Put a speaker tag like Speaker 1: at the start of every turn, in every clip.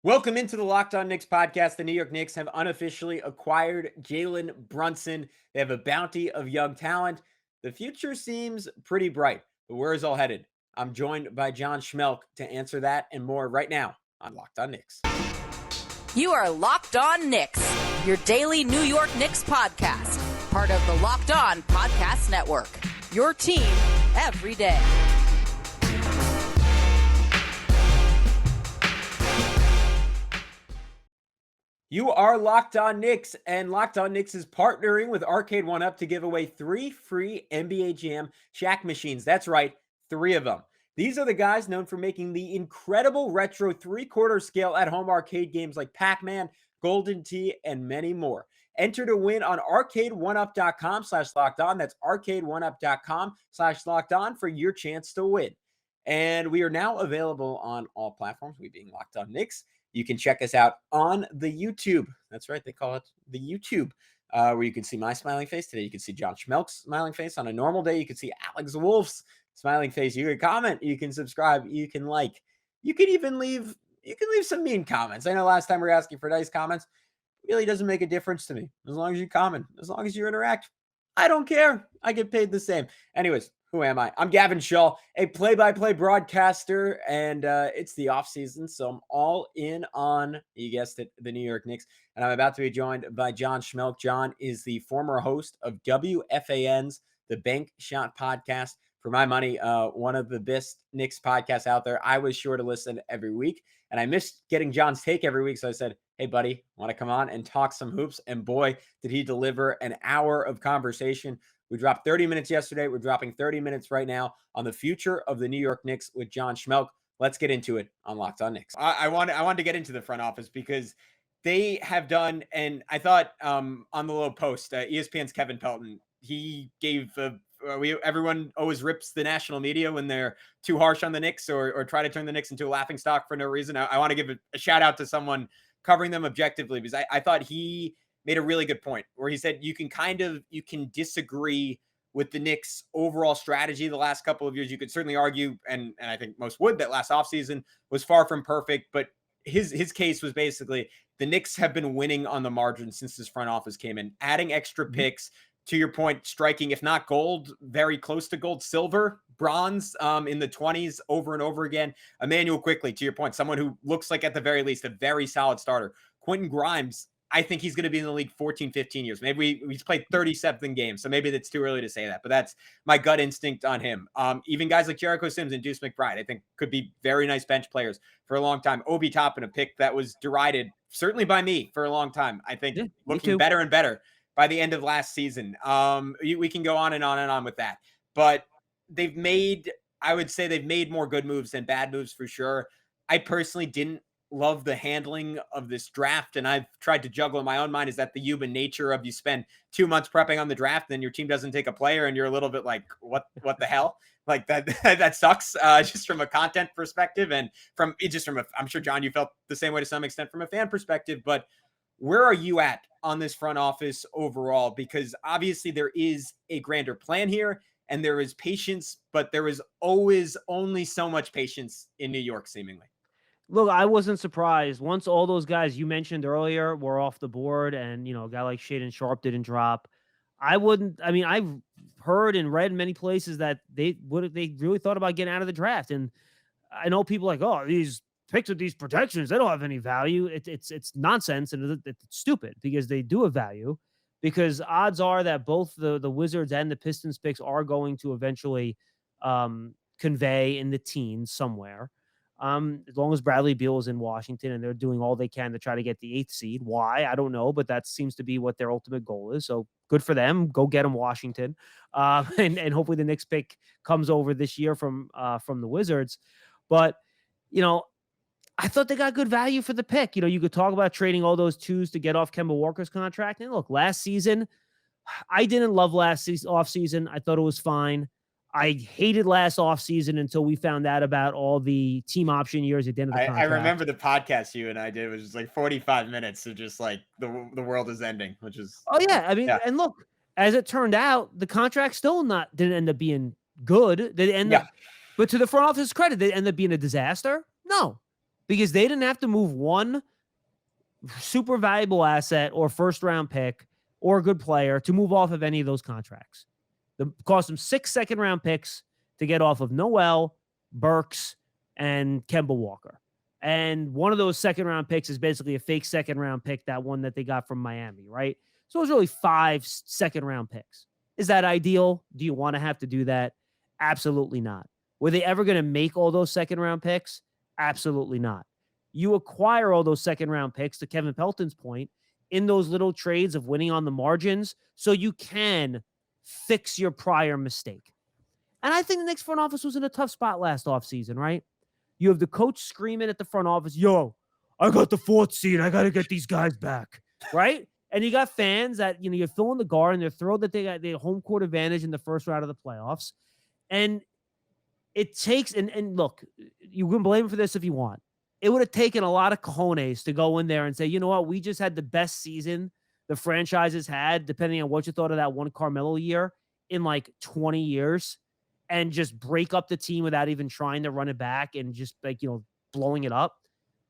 Speaker 1: Welcome into the Locked On Knicks podcast. The New York Knicks have unofficially acquired Jalen Brunson. They have a bounty of young talent. The future seems pretty bright, but where is all headed? I'm joined by John Schmeelk to answer that and more right now on Locked On Knicks.
Speaker 2: You are Locked On Knicks, your daily New York Knicks podcast, part of the Locked On Podcast Network, your team every day.
Speaker 1: You are Locked On Knicks, and Locked On Knicks is partnering with Arcade1Up to give away 3 free NBA JAM Shaq machines. That's right, 3 of them. These are the guys known for making the incredible retro 3/4 scale at-home arcade games like Pac-Man, Golden Tee, and many more. Enter to win on arcade1up.com/lockedon. That's arcade1up.com/lockedon for your chance to win. And we are now available on all platforms, we being Locked On Knicks. You can check us out on the YouTube. That's right, they call it the YouTube, where you can see my smiling face. Today, you can see John Schmeelk's smiling face. On a normal day, you can see Alex Wolf's smiling face. You can comment, you can subscribe, you can like, you can even leave some mean comments. I know last time we were asking for nice comments. It really doesn't make a difference to me. As long as you comment, as long as you interact, I don't care. I get paid the same. Anyways, who am I? I'm Gavin Schall, a play-by-play broadcaster, and it's the offseason, so I'm all in on, you guessed it, the New York Knicks, and I'm about to be joined by John Schmeelk. John is the former host of WFAN's The Bank Shot Podcast. For my money, one of the best Knicks podcasts out there. I was sure to listen every week, and I missed getting John's take every week, so I said, hey, buddy, want to come on and talk some hoops? And boy, did he deliver an hour of conversation. We dropped 30 minutes yesterday. We're dropping 30 minutes right now on the future of the New York Knicks with John Schmeelk. Let's get into it on Locked On Knicks. I wanted to get into the front office because they have done, and I thought on the little post, ESPN's Kevin Pelton, he gave everyone always rips the national media when they're too harsh on the Knicks or try to turn the Knicks into a laughingstock for no reason. I want to give a shout out to someone covering them objectively, because I thought he made a really good point where he said you can disagree with the Knicks' overall strategy the last couple of years. You could certainly argue, and I think most would, that last offseason was far from perfect, but his case was basically the Knicks have been winning on the margin since this front office came in, adding extra picks, to your point, striking, if not gold, very close to gold, silver, bronze in the 20s over and over again. Emmanuel Quickley, to your point, someone who looks like at the very least a very solid starter. Quentin Grimes, I think he's going to be in the league 14, 15 years. Maybe he's played 37 games, so maybe that's too early to say that, but that's my gut instinct on him. Even guys like Jericho Sims and Deuce McBride, I think could be very nice bench players for a long time. Obi Toppin, a pick that was derided, certainly by me, for a long time. I think looking better and better by the end of last season. We can go on and on and on with that, but I would say they've made more good moves than bad moves for sure. I personally didn't love the handling of this draft, and I've tried to juggle in my own mind, is that the human nature of you spend 2 months prepping on the draft, and then your team doesn't take a player, and you're a little bit like, what the hell? Like that sucks, just from a content perspective, and I'm sure, John, you felt the same way to some extent from a fan perspective, but where are you at on this front office overall? Because obviously there is a grander plan here, and there is patience, but there is always only so much patience in New York, seemingly.
Speaker 3: Look, I wasn't surprised once all those guys you mentioned earlier were off the board, and a guy like Shaedon Sharpe didn't drop. I've heard and read in many places that they really thought about getting out of the draft. And I know people like, oh, these picks with these protections, they don't have any value. It's nonsense, and it's stupid, because they do have value, because odds are that both the Wizards and the Pistons picks are going to eventually convey in the teens somewhere. As long as Bradley Beal is in Washington and they're doing all they can to try to get the 8th seed. Why? I don't know, but that seems to be what their ultimate goal is. So good for them. Go get them, Washington. And hopefully the next pick comes over this year from the Wizards. But, I thought they got good value for the pick. You could talk about trading all those twos to get off Kemba Walker's contract. And look, last season, I didn't love last offseason. I thought it was fine. I hated last offseason until we found out about all the team option years at the end of the contract.
Speaker 1: I remember the podcast you and I did, was just like 45 minutes of just like the world is ending, which is.
Speaker 3: Oh, yeah. And look, as it turned out, the contract still didn't end up being good. But to the front office credit, did it end up being a disaster? No. because they didn't have to move one super valuable asset or first round pick or a good player to move off of any of those contracts. It cost them 6 second round picks to get off of Noel, Burks, and Kemba Walker. And one of those second round picks is basically a fake second round pick, that one that they got from Miami, right? So it was really 5 second round picks. Is that ideal? Do you want to have to do that? Absolutely not. Were they ever going to make all those second round picks? Absolutely not. You acquire all those second round picks, to Kevin Pelton's point, in those little trades of winning on the margins so you can fix your prior mistake. And I think the Knicks front office was in a tough spot last offseason, right? You have the coach screaming at the front office, yo, I got the 4th seed. I got to get these guys back, right? And you got fans that, you're filling the guard and they're thrilled that they got the home court advantage in the first round of the playoffs. And it takes, and look, you can blame him for this if you want. It would have taken a lot of cojones to go in there and say, you know what, we just had the best season the franchise has had, depending on what you thought of that one Carmelo year, in like 20 years, and just break up the team without even trying to run it back and just blowing it up.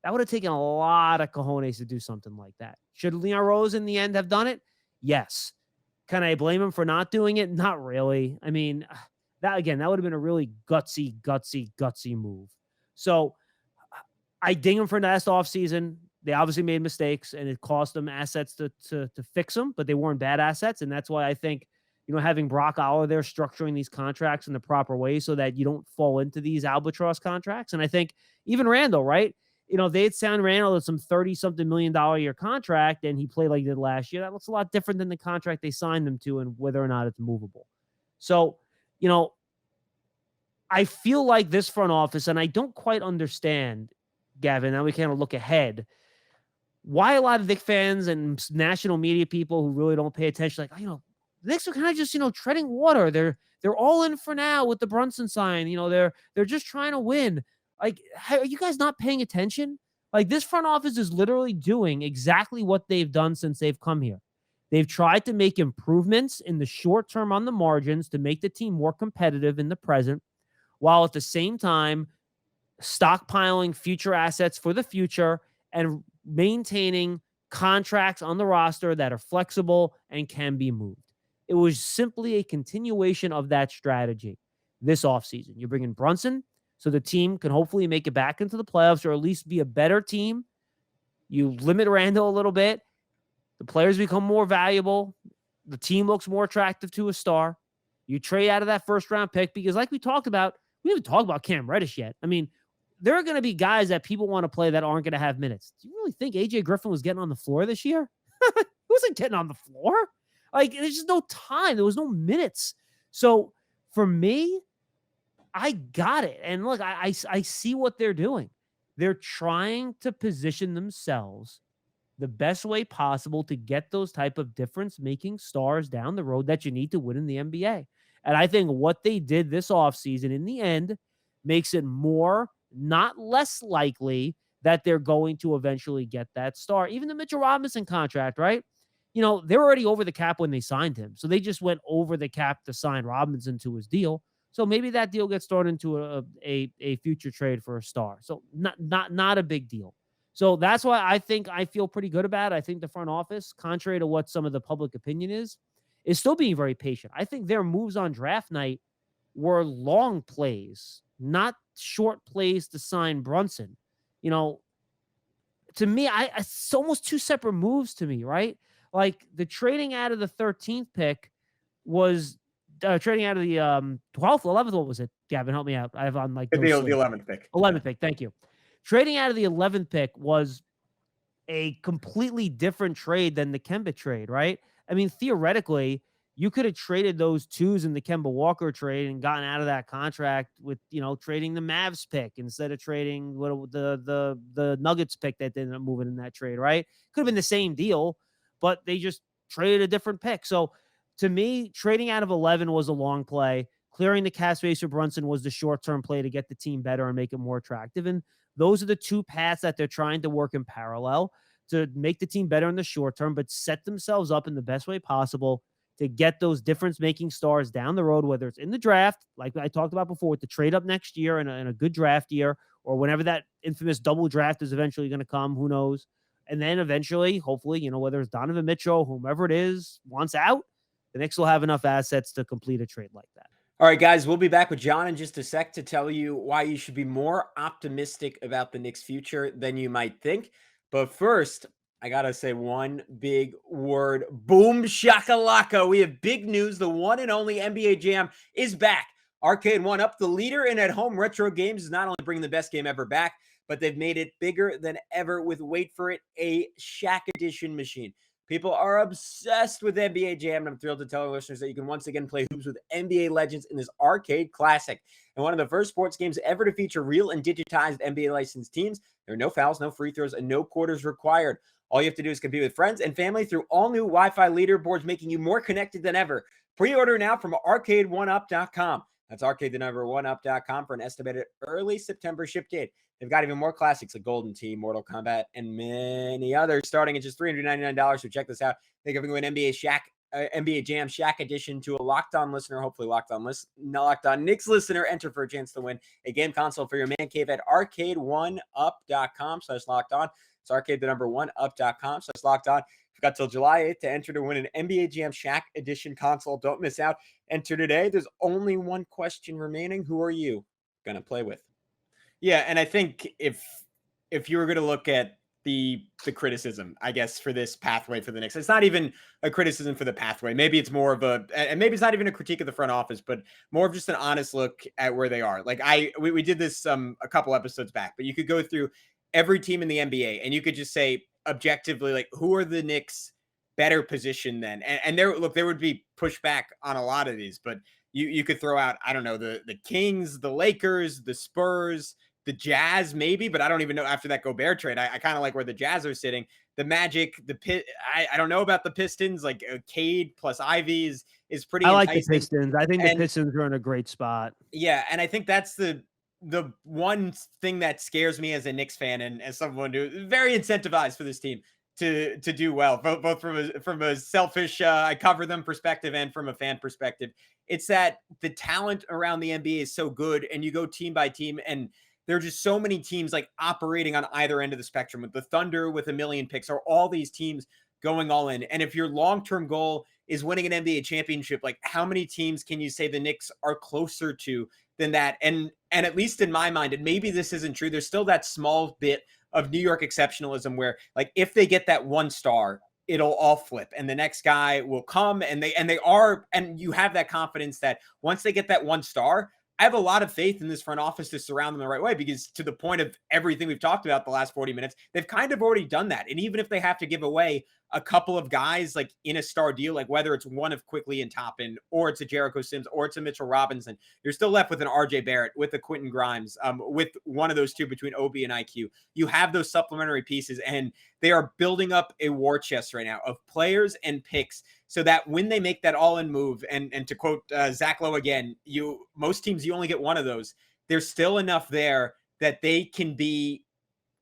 Speaker 3: That would have taken a lot of cojones to do something like that. Should Leon Rose in the end have done it? Yes. Can I blame him for not doing it? Not really. I mean, that would have been a really gutsy move. So I ding him for last offseason. They obviously made mistakes, and it cost them assets to fix them, but they weren't bad assets. And that's why I think, having Brock Aller there structuring these contracts in the proper way so that you don't fall into these albatross contracts. And I think even Randall, right? They had signed Randall at some $30-something million a year contract, and he played like he did last year. That looks a lot different than the contract they signed him to and whether or not it's movable. So, I feel like this front office, and I don't quite understand, Gavin, now we kind of look ahead, why a lot of Knicks fans and national media people who really don't pay attention, like, the Knicks are kind of just, treading water. They're all in for now with the Brunson sign. They're just trying to win. Like, are you guys not paying attention? Like, this front office is literally doing exactly what they've done since they've come here. They've tried to make improvements in the short term on the margins to make the team more competitive in the present, while at the same time stockpiling future assets for the future and maintaining contracts on the roster that are flexible and can be moved. It was simply a continuation of that strategy this offseason. You bring in Brunson so the team can hopefully make it back into the playoffs, or at least be a better team. You limit Randall a little bit. The players become more valuable. The team looks more attractive to a star. You trade out of that first round pick because, like we talked about, we haven't talked about Cam Reddish yet. I mean, there are going to be guys that people want to play that aren't going to have minutes. Do you really think AJ Griffin was getting on the floor this year? He wasn't getting on the floor. Like, there's just no time. There was no minutes. So for me, I got it. And look, I see what they're doing. They're trying to position themselves the best way possible to get those type of difference-making stars down the road that you need to win in the NBA. And I think what they did this offseason in the end makes it more, not less likely that they're going to eventually get that star. Even the Mitchell Robinson contract, right? They're already over the cap when they signed him. So they just went over the cap to sign Robinson to his deal. So maybe that deal gets thrown into a future trade for a star. So not a big deal. So that's why I think I feel pretty good about it. I think the front office, contrary to what some of the public opinion is still being very patient. I think their moves on draft night were long plays, not short plays to sign Brunson. To me, it's almost two separate moves to me, right? Like, the trading out of the 13th pick was trading out of the 12th, 11th. What was it? Gavin, help me out. I have on like
Speaker 1: the 11th pick.
Speaker 3: 11th pick. Thank you. Trading out of the 11th pick was a completely different trade than the Kemba trade, right? I mean, theoretically, you could have traded those twos in the Kemba Walker trade and gotten out of that contract with, trading the Mavs pick instead of trading the Nuggets pick that ended up moving in that trade, right? Could have been the same deal, but they just traded a different pick. So to me, trading out of 11 was a long play. Clearing the cap space for Brunson was the short-term play to get the team better and make it more attractive. And those are the two paths that they're trying to work in parallel to make the team better in the short term, but set themselves up in the best way possible to get those difference-making stars down the road, whether it's in the draft, like I talked about before, with the trade up next year and a good draft year, or whenever that infamous double draft is eventually going to come, who knows? And then eventually, hopefully, whether it's Donovan Mitchell, whomever it is, wants out, the Knicks will have enough assets to complete a trade like that.
Speaker 1: All right, guys, we'll be back with John in just a sec to tell you why you should be more optimistic about the Knicks' future than you might think. But first, I got to say one big word. Boom shakalaka. We have big news. The one and only NBA Jam is back. Arcade 1-Up, the leader in at-home retro games, is not only bringing the best game ever back, but they've made it bigger than ever with, wait for it, a Shaq Edition machine. People are obsessed with NBA Jam, and I'm thrilled to tell our listeners that you can once again play hoops with NBA legends in this arcade classic. And one of the first sports games ever to feature real and digitized NBA licensed teams. There are no fouls, no free throws, and no quarters required. All you have to do is compete with friends and family through all new Wi-Fi leaderboards, making you more connected than ever. Pre-order now from arcade1up.com. That's arcade1up.com for an estimated early September ship date. They've got even more classics like Golden Tee, Mortal Kombat, and many others starting at just $399. So check this out. They're giving away an NBA Jam Shaq edition to a Locked On listener. Hopefully Locked On Knicks listener. Enter for a chance to win a game console for your man cave at arcade1up.com/locked-on. It's arcade1up.com/locked-on. You've got till July 8th to enter to win an NBA Jam Shaq edition console. Don't miss out. Enter today. There's only one question remaining. Who are you going to play with? Yeah, and I think if you were going to look at the criticism, I guess, for this pathway for the Knicks, it's not even a criticism for the pathway. Maybe it's more of and maybe it's not even a critique of the front office, but more of just an honest look at where they are. Like we did this a couple episodes back, but you could go through every team in the NBA and you could just say objectively, like, who are the Knicks better positioned than? And there would be pushback on a lot of these, but you could throw out, I don't know, the Kings, the Lakers, the Spurs, the Jazz, maybe, but I don't even know after that Gobert trade. I kind of like where the Jazz are sitting. The Magic, I don't know about the Pistons. Like Cade plus Ivy is pretty.
Speaker 3: I like the Pistons. I think the Pistons are in a great spot.
Speaker 1: Yeah, and I think that's the one thing that scares me as a Knicks fan and as someone who very incentivized for this team to do well, both from a selfish I cover them perspective and from a fan perspective. It's that the talent around the NBA is so good, and you go team by team, and there are just so many teams like operating on either end of the spectrum, with the Thunder with 1 million picks, or all these teams going all in. And if your long-term goal is winning an NBA championship, like how many teams can you say the Knicks are closer to than that? And at least in my mind, and maybe this isn't true, there's still that small bit of New York exceptionalism where, like, if they get that one star, it'll all flip and the next guy will come, and you have that confidence that once they get that one star, I have a lot of faith in this front office to surround them the right way, because to the point of everything we've talked about the last 40 minutes, they've kind of already done that. And even if they have to give away a couple of guys like in a star deal, like whether it's one of Quickly and Toppin, or it's a Jericho Sims, or it's a Mitchell Robinson, you're still left with an RJ Barrett, with a Quentin Grimes, with one of those two between Obi and IQ. You have those supplementary pieces, and they are building up a war chest right now of players and picks, so that when they make that all-in move, and to quote Zach Lowe again, most teams, you only get one of those. There's still enough there that they can be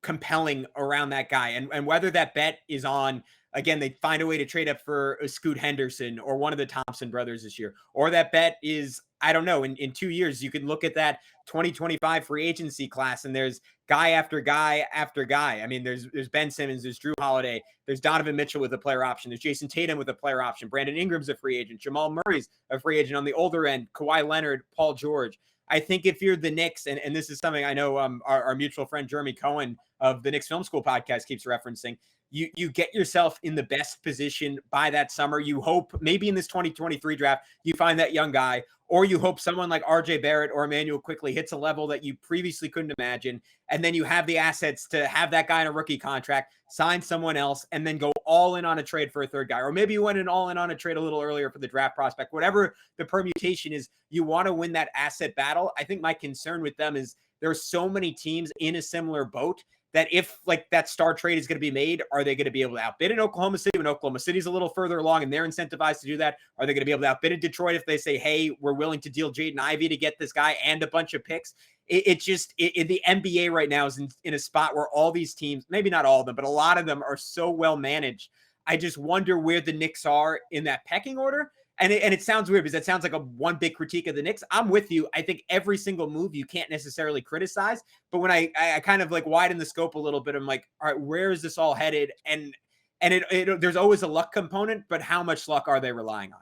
Speaker 1: compelling around that guy. And whether that bet is on, again, they find a way to trade up for a Scoot Henderson or one of the Thompson brothers this year, or that bet is, I don't know, in 2 years, you can look at that 2025 free agency class, and there's guy after guy after guy. I mean, there's Ben Simmons, there's Drew Holiday, there's Donovan Mitchell with a player option, there's Jason Tatum with a player option, Brandon Ingram's a free agent, Jamal Murray's a free agent on the older end, Kawhi Leonard, Paul George. I think if you're the Knicks, and this is something I know our mutual friend Jeremy Cohen of the Knicks Film School podcast keeps referencing, you get yourself in the best position by that summer. You hope maybe in this 2023 draft, you find that young guy, or you hope someone like RJ Barrett or Emmanuel Quickly hits a level that you previously couldn't imagine. And then you have the assets to have that guy in a rookie contract, sign someone else, and then go all in on a trade for a third guy. Or maybe you went in all in on a trade a little earlier for the draft prospect. Whatever the permutation is, you want to win that asset battle. I think my concern with them is there are so many teams in a similar boat that if like that star trade is going to be made, are they going to be able to outbid in Oklahoma City when Oklahoma City's a little further along and they're incentivized to do that? Are they going to be able to outbid in Detroit if they say, hey, we're willing to deal Jaden Ivey to get this guy and a bunch of picks? The NBA right now is in a spot where all these teams, maybe not all of them, but a lot of them are so well managed. I just wonder where the Knicks are in that pecking order. And it sounds weird because that sounds like a one big critique of the Knicks. I'm with you. I think every single move you can't necessarily criticize. But when I kind of like widen the scope a little bit, I'm like, all right, where is this all headed? And there's always a luck component, but how much luck are they relying on?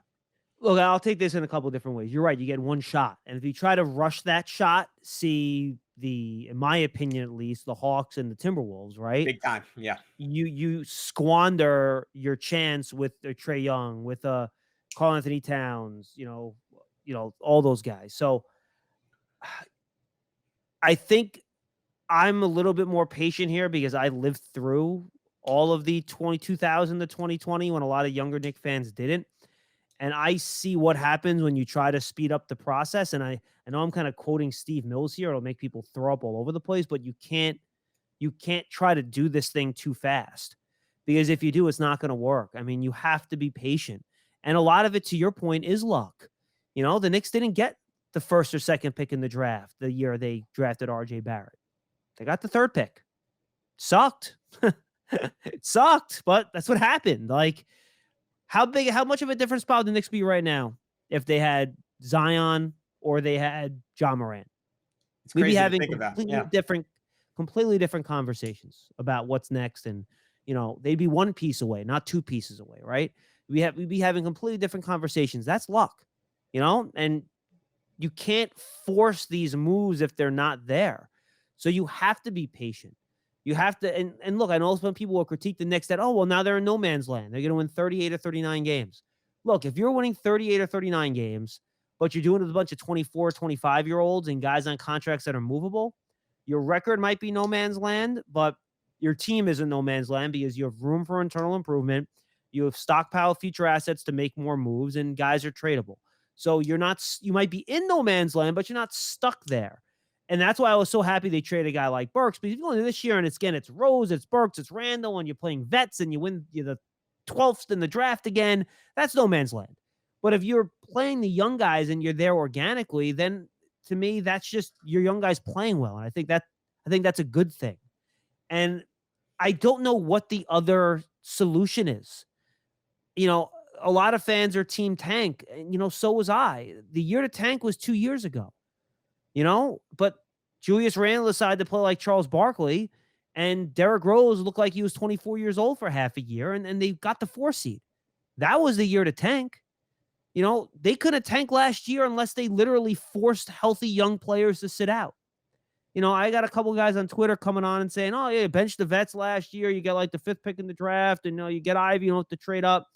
Speaker 3: Look, I'll take this in a couple of different ways. You're right. You get one shot. And if you try to rush that shot, see in my opinion, at least, the Hawks and the Timberwolves, right?
Speaker 1: Big time. Yeah.
Speaker 3: You squander your chance with Trae Young, with Karl Anthony Towns, all those guys. So I think I'm a little bit more patient here because I lived through all of the 2000 to 2020 when a lot of younger Knicks fans didn't. And I see what happens when you try to speed up the process. And I know I'm kind of quoting Steve Mills here. It'll make people throw up all over the place, but you can't try to do this thing too fast, because if you do, it's not going to work. I mean, you have to be patient. And a lot of it, to your point, is luck. The Knicks didn't get the first or second pick in the draft the year they drafted RJ Barrett. They got the third pick. Sucked. It sucked, but that's what happened. Like, how much of a different spot would the Knicks be right now if they had Zion or they had Ja Morant? We'd be having completely different conversations about what's next. And, they'd be one piece away, not two pieces away, right? We'd be having completely different conversations. That's luck, and you can't force these moves if they're not there. So you have to be patient. You have to, and look, I know some people will critique the Knicks that, oh, well, now they're in no man's land. They're going to win 38 or 39 games. Look, if you're winning 38 or 39 games, but you're doing it with a bunch of 24, 25-year-olds and guys on contracts that are movable, your record might be no man's land, but your team is in no man's land because you have room for internal improvement. You have stockpiled future assets to make more moves, and guys are tradable. So you might be in no man's land, but you're not stuck there. And that's why I was so happy they traded a guy like Burks, because if you go into this year and it's Rose, it's Burks, it's Randall, and you're playing vets and you win the 12th in the draft again, that's no man's land. But if you're playing the young guys and you're there organically, then to me, that's just your young guys playing well. And I think that's a good thing. And I don't know what the other solution is. A lot of fans are team tank, and so was I. The year to tank was 2 years ago. But Julius Randle decided to play like Charles Barkley, and Derrick Rose looked like he was 24 years old for half a year, and they got the 4 seed. That was the year to tank. They couldn't tank last year unless they literally forced healthy young players to sit out. I got a couple guys on Twitter coming on and saying, oh, yeah, bench the vets last year. You get like the 5th pick in the draft, and you get Ivy, you don't have to trade up.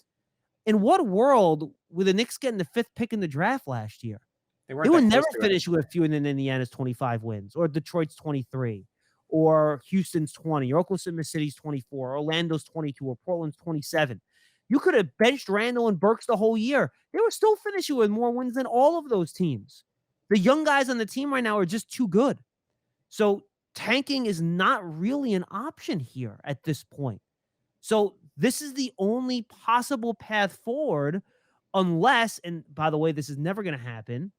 Speaker 3: In what world were the Knicks getting the 5th pick in the draft last year? They would never finish with fewer than Indiana's 25 wins, or Detroit's 23, or Houston's 20, or Oklahoma City's 24, or Orlando's 22, or Portland's 27. You could have benched Randall and Burks the whole year. They were still finishing with more wins than all of those teams. The young guys on the team right now are just too good. So tanking is not really an option here at this point. So this is the only possible path forward, unless, and by the way, this is never going to happen,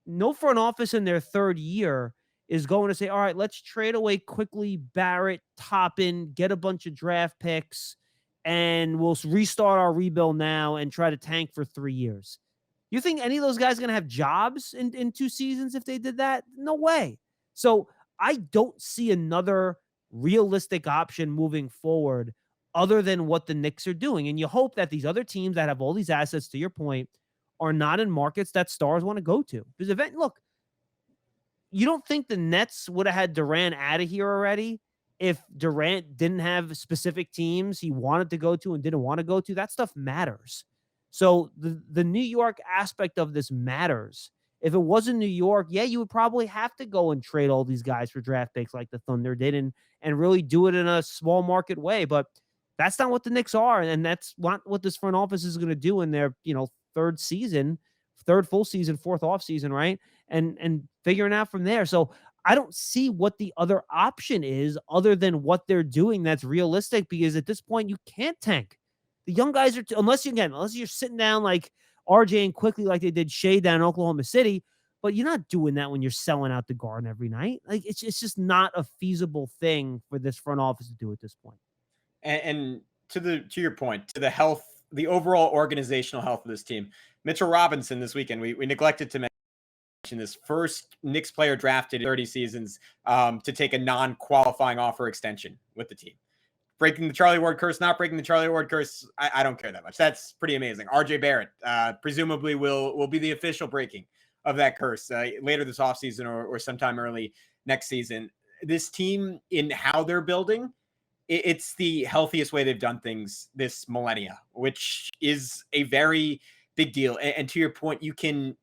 Speaker 3: no front office in their third year is going to say, all right, let's trade away quickly Barrett, Toppin, get a bunch of draft picks, and we'll restart our rebuild now and try to tank for 3 years. You think any of those guys are going to have jobs in 2 seasons if they did that? No way. So I don't see another realistic option moving forward other than what the Knicks are doing. And you hope that these other teams that have all these assets, to your point, are not in markets that stars want to go to. Because look, you don't think the Nets would have had Durant out of here already if Durant didn't have specific teams he wanted to go to and didn't want to go to? That stuff matters. So the New York aspect of this matters. If it wasn't New York, yeah, you would probably have to go and trade all these guys for draft picks like the Thunder did and really do it in a small market way. But that's not what the Knicks are, and that's not what this front office is going to do in their, third full season, fourth off season, right? And figuring out from there. So I don't see what the other option is other than what they're doing that's realistic, because at this point you can't tank. The young guys are, unless you're sitting down like RJ and quickly like they did Shea down in Oklahoma City, but you're not doing that when you're selling out the Garden every night. Like it's just not a feasible thing for this front office to do at this point.
Speaker 1: And to your point, to the health the overall organizational health of this team. Mitchell Robinson this weekend, we neglected to mention this first Knicks player drafted in 30 seasons to take a non-qualifying offer extension with the team. Breaking the Charlie Ward curse, not breaking the Charlie Ward curse, I don't care that much. That's pretty amazing. RJ Barrett presumably will be the official breaking of that curse later this offseason or sometime early next season. This team, in how they're building, it's the healthiest way they've done things this millennia, which is a very big deal. And to your point, you can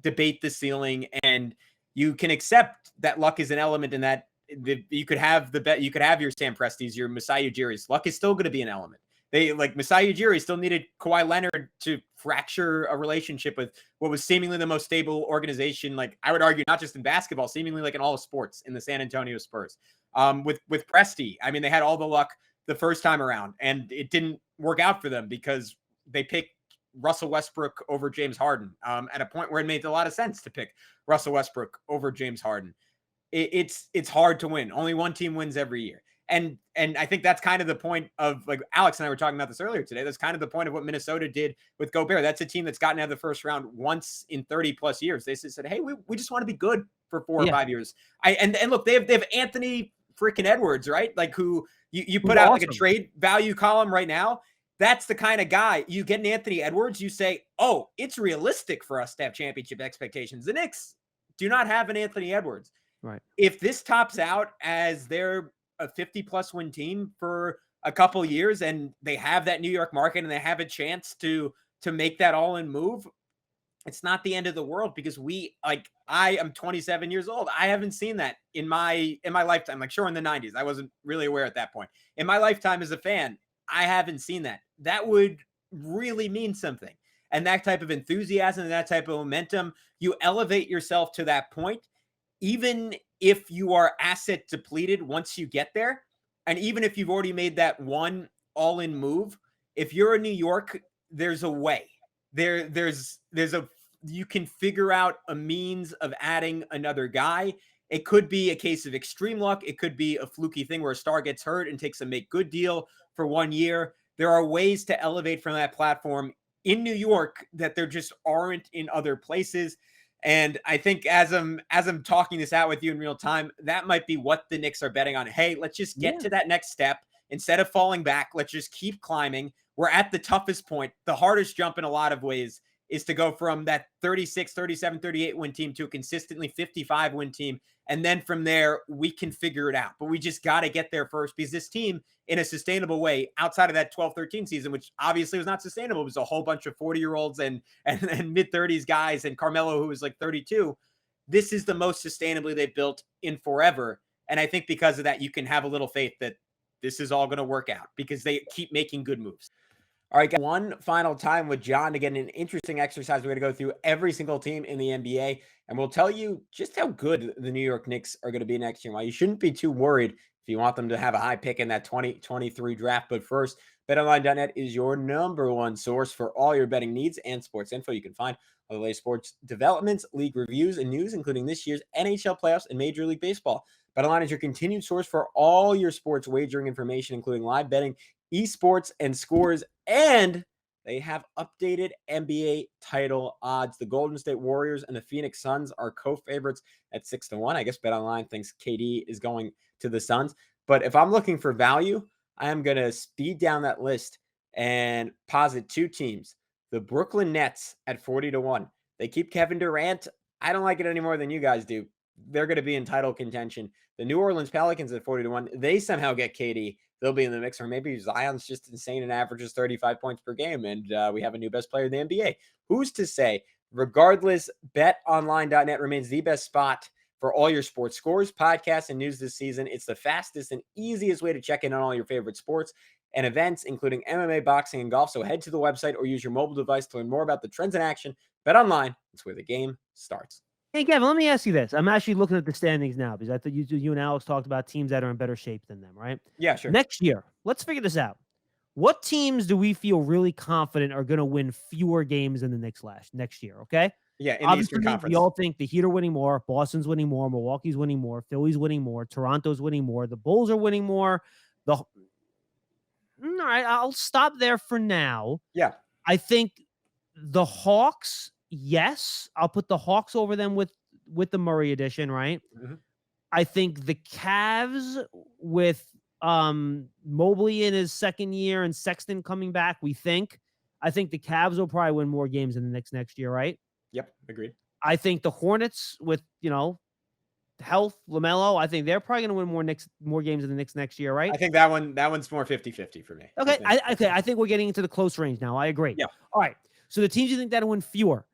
Speaker 1: debate the ceiling and you can accept that luck is an element in that. You could have you could have your Sam Presti's, your Masai Ujiri's. Luck is still going to be an element. They like Masai Ujiri still needed Kawhi Leonard to fracture a relationship with what was seemingly the most stable organization. Like I would argue, not just in basketball, seemingly like in all of sports, in the San Antonio Spurs. With Presti, I mean, they had all the luck the first time around, and it didn't work out for them because they picked Russell Westbrook over James Harden at a point where it made a lot of sense to pick Russell Westbrook over James Harden. It's hard to win. Only one team wins every year. And I think that's kind of the point of, like, Alex and I were talking about this earlier today. That's kind of the point of what Minnesota did with Gobert. That's a team that's gotten out of the first round once in 30 plus years. They said, hey, we just want to be good for 4 or 5 years. And look, they have Anthony freaking Edwards, right? Like who you put out awesome. Like a trade value column right now. That's the kind of guy. You get an Anthony Edwards, you say, oh, it's realistic for us to have championship expectations. The Knicks do not have an Anthony Edwards.
Speaker 3: Right.
Speaker 1: If this tops out as they're a 50-plus win team for a couple years and they have that New York market and they have a chance to make that all-in move, it's not the end of the world because I am 27 years old. I haven't seen that in my lifetime. Like, sure, in the 90s, I wasn't really aware at that point. In my lifetime as a fan, I haven't seen that. That would really mean something. And that type of enthusiasm and that type of momentum, you elevate yourself to that point, even if you are asset depleted once you get there. And even if you've already made that one all-in move, if you're in New York, there's a way. You can figure out a means of adding another guy. It could be a case of extreme luck. It could be a fluky thing where a star gets hurt and takes a make good deal for 1 year. There are ways to elevate from that platform in New York that there just aren't in other places. And I think as I'm talking this out with you in real time, that might be what the Knicks are betting on. Hey, let's just get to that next step. Instead of falling back, let's just keep climbing. We're at the toughest point. The hardest jump in a lot of ways is to go from that 36, 37, 38 win team to a consistently 55 win team. And then from there, we can figure it out. But we just got to get there first because this team, in a sustainable way, outside of that 12-13 season, which obviously was not sustainable, it was a whole bunch of 40-year-olds and mid-30s guys and Carmelo, who was like 32. This is the most sustainably they've built in forever. And I think because of that, you can have a little faith that this is all going to work out because they keep making good moves. All right, guys, one final time with John to get an interesting exercise. We're going to go through every single team in the NBA, and we'll tell you just how good the New York Knicks are going to be next year. Why you shouldn't be too worried if you want them to have a high pick in that 2023 draft. But first, BetOnline.net is your number one source for all your betting needs and sports info. You can find all the latest sports developments, league reviews, and news, including this year's NHL playoffs and Major League Baseball. BetOnline is your continued source for all your sports wagering information, including live betting, esports, and scores. And they have updated NBA title odds. The Golden State Warriors and the Phoenix Suns are co-favorites at 6-1. I guess BetOnline thinks KD is going to the Suns. But if I'm looking for value, I am going to speed down that list and posit two teams. The Brooklyn Nets at 40-1. They keep Kevin Durant. I don't like it any more than you guys do. They're going to be in title contention. The New Orleans Pelicans at 40-1. They somehow get KD. They'll be in the mix. Or maybe Zion's just insane and averages 35 points per game, and we have a new best player in the NBA. Who's to say? Regardless, BetOnline.net remains the best spot for all your sports scores, podcasts, and news this season. It's the fastest and easiest way to check in on all your favorite sports and events, including MMA, boxing, and golf. So head to the website or use your mobile device to learn more about the trends in action. BetOnline, it's where the game starts.
Speaker 3: Hey, Gavin, let me ask you this. I'm actually looking at the standings now because I thought you and Alex talked about teams that are in better shape than them, right?
Speaker 1: Yeah, sure.
Speaker 3: Next year, let's figure this out. What teams do we feel really confident are going to win fewer games than the Knicks next year, okay?
Speaker 1: Yeah, in the Eastern Conference.
Speaker 3: We all think the Heat are winning more, Boston's winning more, Milwaukee's winning more, Philly's winning more, Toronto's winning more, the Bulls are winning more. all right, I'll stop there for now.
Speaker 1: Yeah.
Speaker 3: I think the Hawks, yes, I'll put the Hawks over them with the Murray edition, right?
Speaker 1: Mhm.
Speaker 3: I think the Cavs with Mobley in his second year and Sexton coming back, I think the Cavs will probably win more games than the Knicks next year, right?
Speaker 1: Yep. Agreed.
Speaker 3: I think the Hornets with, health, LaMelo, I think they're probably going to win more games than the Knicks next year, right?
Speaker 1: I think that one's more 50-50 for me.
Speaker 3: Okay, I think we're getting into the close range now. I agree.
Speaker 1: Yeah.
Speaker 3: All right. So the teams you think that'll win fewer,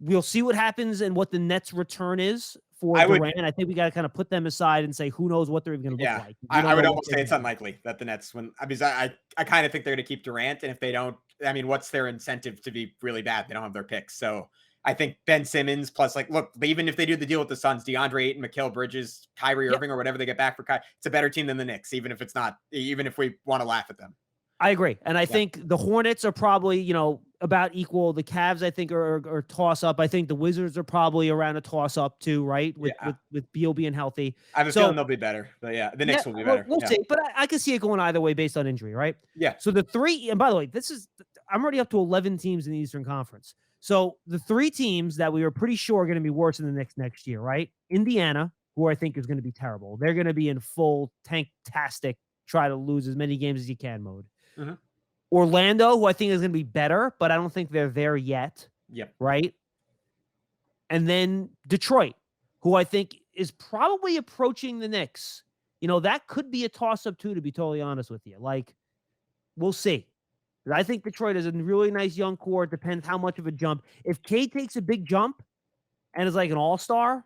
Speaker 3: we'll see what happens and what the Nets' return is for Durant. I think we got to kind of put them aside and say who knows what they're even going to look like.
Speaker 1: I would almost say it's unlikely that the Nets win. Because I kind of think they're going to keep Durant, and if they don't, I mean, what's their incentive to be really bad? They don't have their picks, so. I think Ben Simmons plus look, even if they do the deal with the Suns, DeAndre Ayton, Mikal Bridges, Kyrie Irving, or whatever they get back for Kyrie, it's a better team than the Knicks, even if we want to laugh at them.
Speaker 3: I agree. And I think the Hornets are probably, about equal. The Cavs, I think, are toss up. I think the Wizards are probably around a toss up too, right? With Beal being healthy.
Speaker 1: I have a feeling they'll be better. But the Knicks will be better.
Speaker 3: We'll see. But I can see it going either way based on injury, right?
Speaker 1: Yeah.
Speaker 3: So the three, and by the way, I'm already up to 11 teams in the Eastern Conference. So the three teams that we were pretty sure are going to be worse than the Knicks next year, right? Indiana, who I think is going to be terrible. They're going to be in full tank-tastic, try to lose as many games as you can mode.
Speaker 1: Mm-hmm.
Speaker 3: Orlando, who I think is going to be better, but I don't think they're there yet.
Speaker 1: Yep.
Speaker 3: Right? And then Detroit, who I think is probably approaching the Knicks. That could be a toss-up too, to be totally honest with you. We'll see. I think Detroit is a really nice young core. It depends how much of a jump. If Cade takes a big jump and is like an all-star,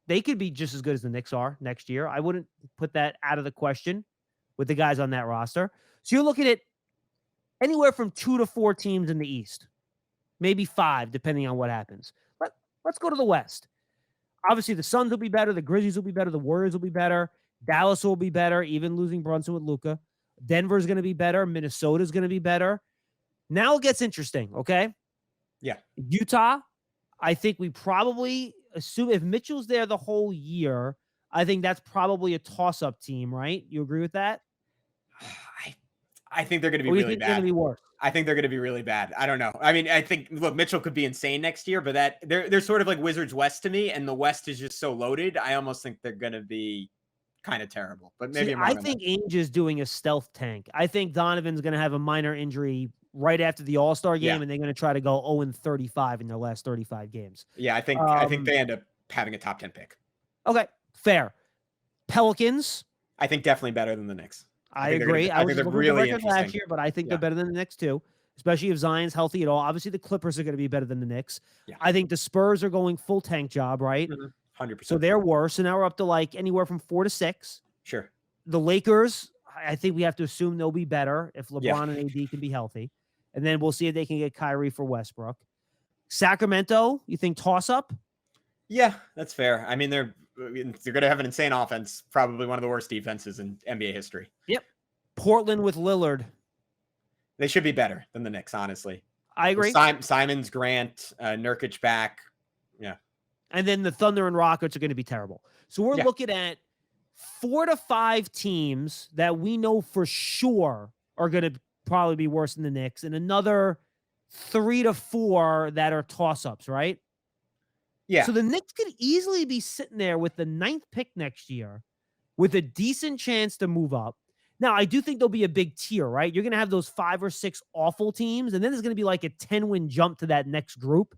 Speaker 3: they could be just as good as the Knicks are next year. I wouldn't put that out of the question with the guys on that roster. So you're looking at anywhere from 2 to 4 teams in the East, maybe 5, depending on what happens. But let's go to the West. Obviously, the Suns will be better. The Grizzlies will be better. The Warriors will be better. Dallas will be better, even losing Brunson with Luka. Denver's going to be better. Minnesota's going to be better. Now it gets interesting, okay?
Speaker 1: Yeah.
Speaker 3: Utah, I think we probably assume if Mitchell's there the whole year, I think that's probably a toss-up team, right? You agree with that?
Speaker 1: I think they're going to be really bad.
Speaker 3: They're going to be worse?
Speaker 1: I think they're going to be really bad. I don't know. I mean, I think, look, Mitchell could be insane next year, but they're sort of like Wizards West to me, and the West is just so loaded. I almost think they're going to be kind of terrible, but maybe
Speaker 3: I think Ainge is doing a stealth tank. I think Donovan's going to have a minor injury right after the All-Star game, and they're going to try to go 0-35 in their last 35 games.
Speaker 1: Yeah, I think they end up having a top 10 pick.
Speaker 3: Okay, fair. Pelicans,
Speaker 1: I think definitely better than the Knicks.
Speaker 3: I agree. I was
Speaker 1: they're
Speaker 3: looking
Speaker 1: really
Speaker 3: at the record last year, but I think they're better than the Knicks too, especially if Zion's healthy at all. Obviously, the Clippers are going to be better than the Knicks. Yeah. I think the Spurs are going full tank job, right?
Speaker 1: 100%.
Speaker 3: So they're worse. So now we're up to anywhere from 4 to 6.
Speaker 1: Sure.
Speaker 3: The Lakers, I think we have to assume they'll be better if LeBron and AD can be healthy. And then we'll see if they can get Kyrie for Westbrook. Sacramento, you think toss-up?
Speaker 1: Yeah, that's fair. I mean, they're going to have an insane offense, probably one of the worst defenses in NBA history.
Speaker 3: Yep. Portland with Lillard.
Speaker 1: They should be better than the Knicks, honestly.
Speaker 3: I agree.
Speaker 1: Simons, Grant, Nurkic back. Yeah.
Speaker 3: And then the Thunder and Rockets are going to be terrible. So we're looking at 4 to 5 teams that we know for sure are going to probably be worse than the Knicks, and another 3 to 4 that are toss-ups, right?
Speaker 1: Yeah.
Speaker 3: So the Knicks could easily be sitting there with the 9th pick next year with a decent chance to move up. Now, I do think there'll be a big tier, right? You're going to have those 5 or 6 awful teams, and then there's going to be like a 10-win jump to that next group,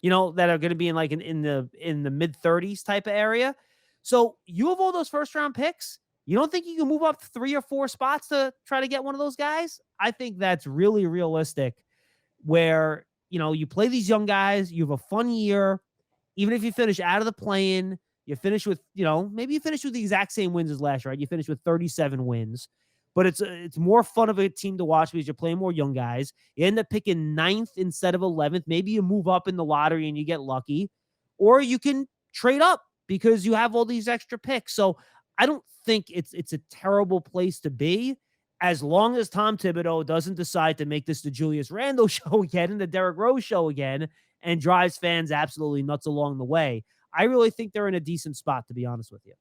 Speaker 3: that are going to be in in the mid-30s type of area. So you have all those first-round picks. You don't think you can move up 3 or 4 spots to try to get one of those guys? I think that's really realistic where, you play these young guys, you have a fun year. Even if you finish out of the play-in, you finish with, maybe you finish with the exact same wins as last year, right? You finish with 37 wins, but it's more fun of a team to watch because you're playing more young guys. You end up picking 9th instead of 11th. Maybe you move up in the lottery and you get lucky, or you can trade up because you have all these extra picks. So I don't think it's a terrible place to be as long as Tom Thibodeau doesn't decide to make this the Julius Randle show again and the Derrick Rose show again and drives fans absolutely nuts along the way. I really think they're in a decent spot, to be honest with you.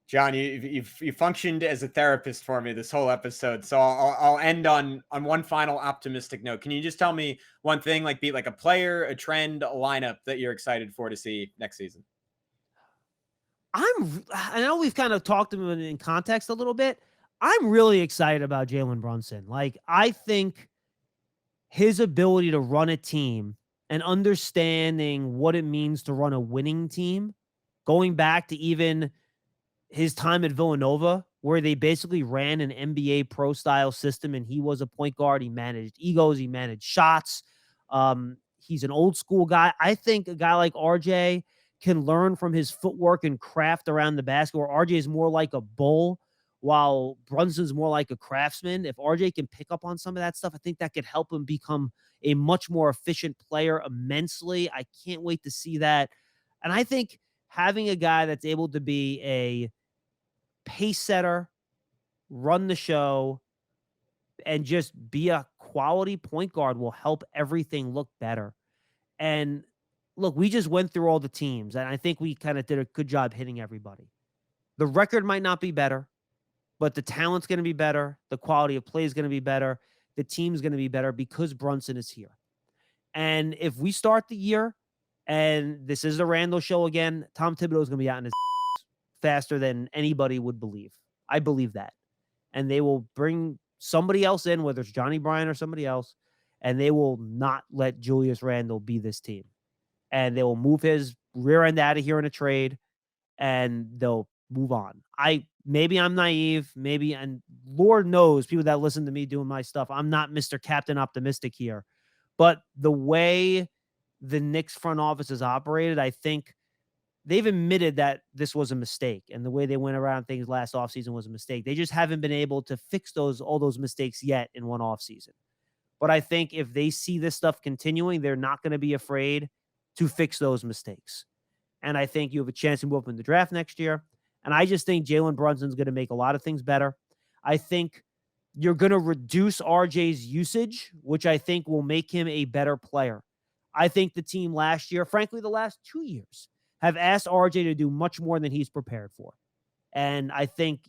Speaker 1: John, you functioned as a therapist for me this whole episode, so I'll end on one final optimistic note. Can you just tell me one thing, like be like a player, a trend, a lineup that you're excited for to see next season?
Speaker 3: I know we've kind of talked to him in context a little bit. I'm really excited about Jalen Brunson. Like, I think his ability to run a team and understanding what it means to run a winning team, going back to even his time at Villanova, where they basically ran an NBA pro style system and he was a point guard. He managed egos, he managed shots. He's an old school guy. I think a guy like RJ can learn from his footwork and craft around the basket, where RJ is more like a bull while Brunson's more like a craftsman. If RJ can pick up on some of that stuff, I think that could help him become a much more efficient player immensely. I can't wait to see that. And I think having a guy that's able to be a pace setter, run the show, and just be a quality point guard will help everything look better. And look, we just went through all the teams, and I think we kind of did a good job hitting everybody. The record might not be better, but the talent's going to be better. The quality of play is going to be better. The team's going to be better because Brunson is here. And if we start the year, and this is the Randall show again, Tom Thibodeau is going to be out in his faster than anybody would believe. I believe that. And they will bring somebody else in, whether it's Johnny Bryan or somebody else, and they will not let Julius Randle be this team. And they will move his rear end out of here in a trade, and they'll move on. Maybe I'm naive, and Lord knows people that listen to me doing my stuff, I'm not Mr. Captain Optimistic here. But the way the Knicks front office is operated, I think they've admitted that this was a mistake, and the way they went around things last offseason was a mistake. They just haven't been able to fix all those mistakes yet in one offseason. But I think if they see this stuff continuing, they're not going to be afraid to fix those mistakes. And I think you have a chance to move up in the draft next year. And I just think Jalen Brunson's going to make a lot of things better. I think you're going to reduce RJ's usage, which I think will make him a better player. I think the team last year, frankly, the last 2 years, have asked RJ to do much more than he's prepared for. And I think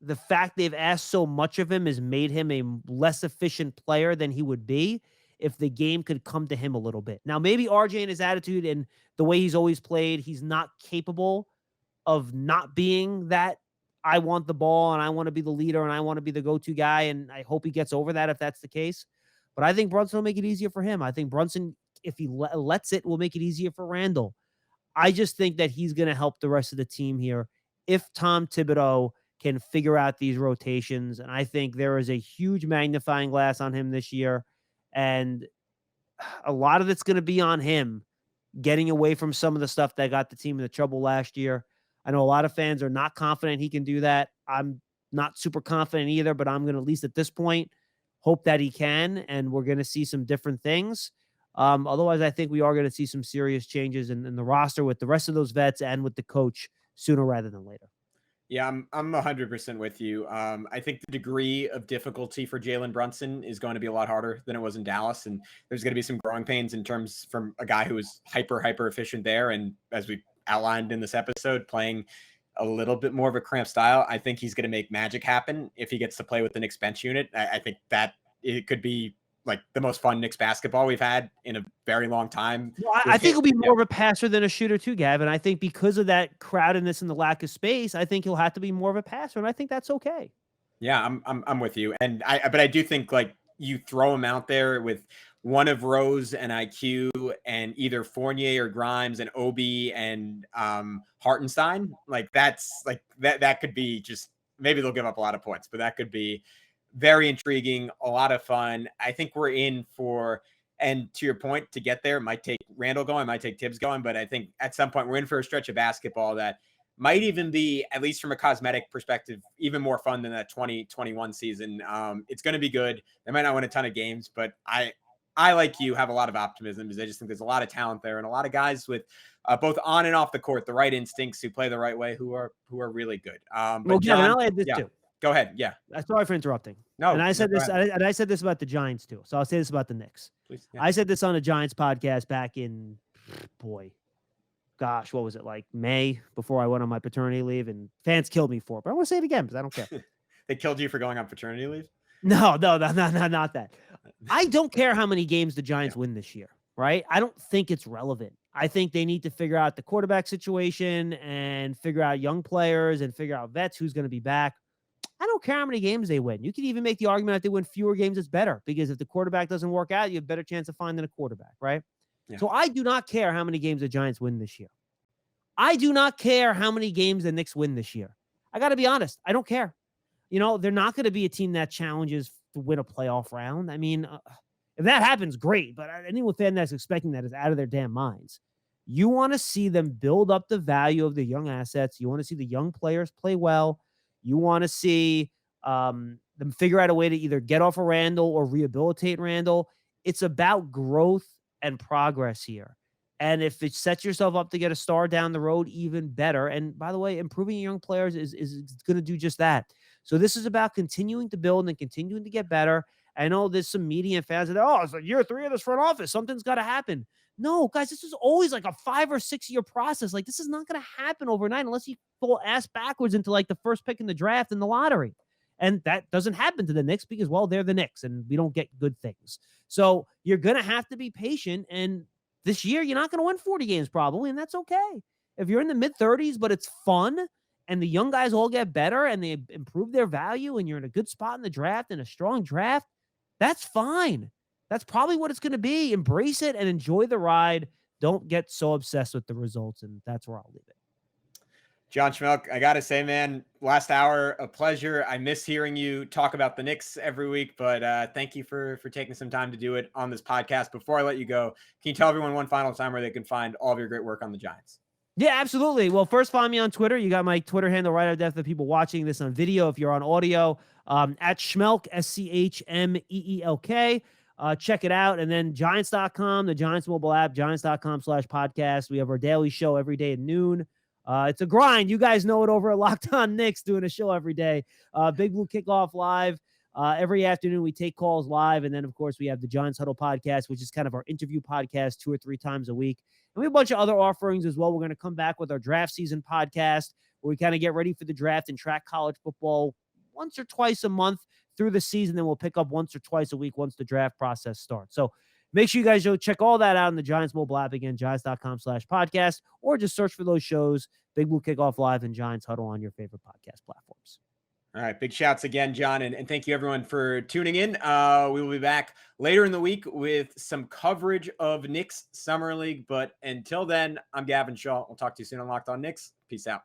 Speaker 3: the fact they've asked so much of him has made him a less efficient player than he would be if the game could come to him a little bit. Now, maybe RJ and his attitude and the way he's always played, he's not capable of not being that I want the ball and I want to be the leader and I want to be the go-to guy. And I hope he gets over that if that's the case. But I think Brunson will make it easier for him. I think Brunson, if he lets it, will make it easier for Randall. I just think that he's going to help the rest of the team here if Tom Thibodeau can figure out these rotations. And I think there is a huge magnifying glass on him this year. And a lot of it's going to be on him getting away from some of the stuff that got the team in the trouble last year. I know a lot of fans are not confident he can do that. I'm not super confident either, but I'm going to, at least at this point, hope that he can, and we're going to see some different things. Otherwise, I think we are going to see some serious changes in the roster with the rest of those vets and with the coach sooner rather than later.
Speaker 1: Yeah, I'm 100% with you. I think the degree of difficulty for Jalen Brunson is going to be a lot harder than it was in Dallas, and there's going to be some growing pains in terms from a guy who was hyper efficient there, and as we outlined in this episode, playing a little bit more of a cramped style. I think he's going to make magic happen if he gets to play with the Knicks bench unit. I think that it could be like the most fun Knicks basketball we've had in a very long time.
Speaker 3: Well, I think he'll be more of a passer than a shooter too, Gavin. I think because of that crowdedness and the lack of space, I think he'll have to be more of a passer, and I think that's okay.
Speaker 1: Yeah, I'm with you. And but I do think like you throw him out there with one of Rose and IQ and either Fournier or Grimes and Obi and Hartenstein, like that's like that could be just, maybe they'll give up a lot of points, but that could be very intriguing, a lot of fun. I think we're in for, and to your point, to get there, it might take Randall going, might take Tibbs going, but I think at some point we're in for a stretch of basketball that might even be, at least from a cosmetic perspective, even more fun than that 2021 season. It's going to be good. They might not win a ton of games, but I, like you, have a lot of optimism because I just think there's a lot of talent there and a lot of guys with both on and off the court, the right instincts, who play the right way, who are really good.
Speaker 3: Well, John, I'll add this too.
Speaker 1: Go ahead. Yeah.
Speaker 3: Sorry for interrupting.
Speaker 1: No.
Speaker 3: And I said this, and I said this about the Giants too. So I'll say this about the Knicks.
Speaker 1: Please. Yeah.
Speaker 3: I said this on a Giants podcast back in, gosh, what was it, like May, before I went on my paternity leave, and fans killed me for it. But I want to say it again because I don't care.
Speaker 1: They killed you for going on paternity leave?
Speaker 3: No, not that. I don't care how many games the Giants win this year, right? I don't think it's relevant. I think they need to figure out the quarterback situation and figure out young players and figure out vets who's going to be back. I don't care how many games they win. You can even make the argument that they win fewer games, it's better, because if the quarterback doesn't work out, you have a better chance of finding a quarterback, right?
Speaker 1: Yeah.
Speaker 3: So I do not care how many games the Giants win this year. I do not care how many games the Knicks win this year. I got to be honest. I don't care. They're not going to be a team that challenges to win a playoff round. I mean, if that happens, great. But anyone fan that's expecting that is out of their damn minds. You want to see them build up the value of the young assets. You want to see the young players play well. You want to see them figure out a way to either get off of Randall or rehabilitate Randall. It's about growth and progress here. And if it sets yourself up to get a star down the road, even better. And by the way, improving young players is going to do just that. So this is about continuing to build and continuing to get better. I know there's some media and fans that, it's like year 3 of this front office. Something's got to happen. No, guys, this is always like a 5 or 6 year process. Like, this is not going to happen overnight unless you fall ass backwards into like the first pick in the draft in the lottery. And that doesn't happen to the Knicks because, well, they're the Knicks and we don't get good things. So you're going to have to be patient. And this year, you're not going to win 40 games probably, and that's okay. If you're in the mid-30s, but it's fun, and the young guys all get better, and they improve their value, and you're in a good spot in the draft, and a strong draft, that's fine. That's probably what it's going to be. Embrace it and enjoy the ride. Don't get so obsessed with the results, and that's where I'll leave it.
Speaker 1: John Schmeelk, I got to say, man, last hour, a pleasure. I miss hearing you talk about the Knicks every week, but thank you for taking some time to do it on this podcast. Before I let you go, can you tell everyone one final time where they can find all of your great work on the Giants?
Speaker 3: Yeah, absolutely. Well, first, find me on Twitter. You got my Twitter handle right out there for the people watching this on video. If you're on audio, at Schmeelk, SCHMEELK. Check it out. And then Giants.com, the Giants mobile app, Giants.com/podcast. We have our daily show every day at noon. It's a grind. You guys know it over at Locked On Knicks, doing a show every day. Big Blue Kickoff live. Every afternoon, we take calls live. And then, of course, we have the Giants Huddle podcast, which is kind of our interview podcast 2 or 3 times a week. And we have a bunch of other offerings as well. We're going to come back with our draft season podcast, where we kind of get ready for the draft and track college football once or twice a month through the season. Then we'll pick up once or twice a week once the draft process starts. So make sure you guys go check all that out in the Giants mobile app. Again, Giants.com/podcast, or just search for those shows, Big Blue Kickoff Live and Giants Huddle, on your favorite podcast platforms.
Speaker 1: All right. Big shouts again, John. And thank you, everyone, for tuning in. We will be back later in the week with some coverage of Knicks Summer League. But until then, I'm Gavin Schall. We'll talk to you soon on Locked On Knicks. Peace out.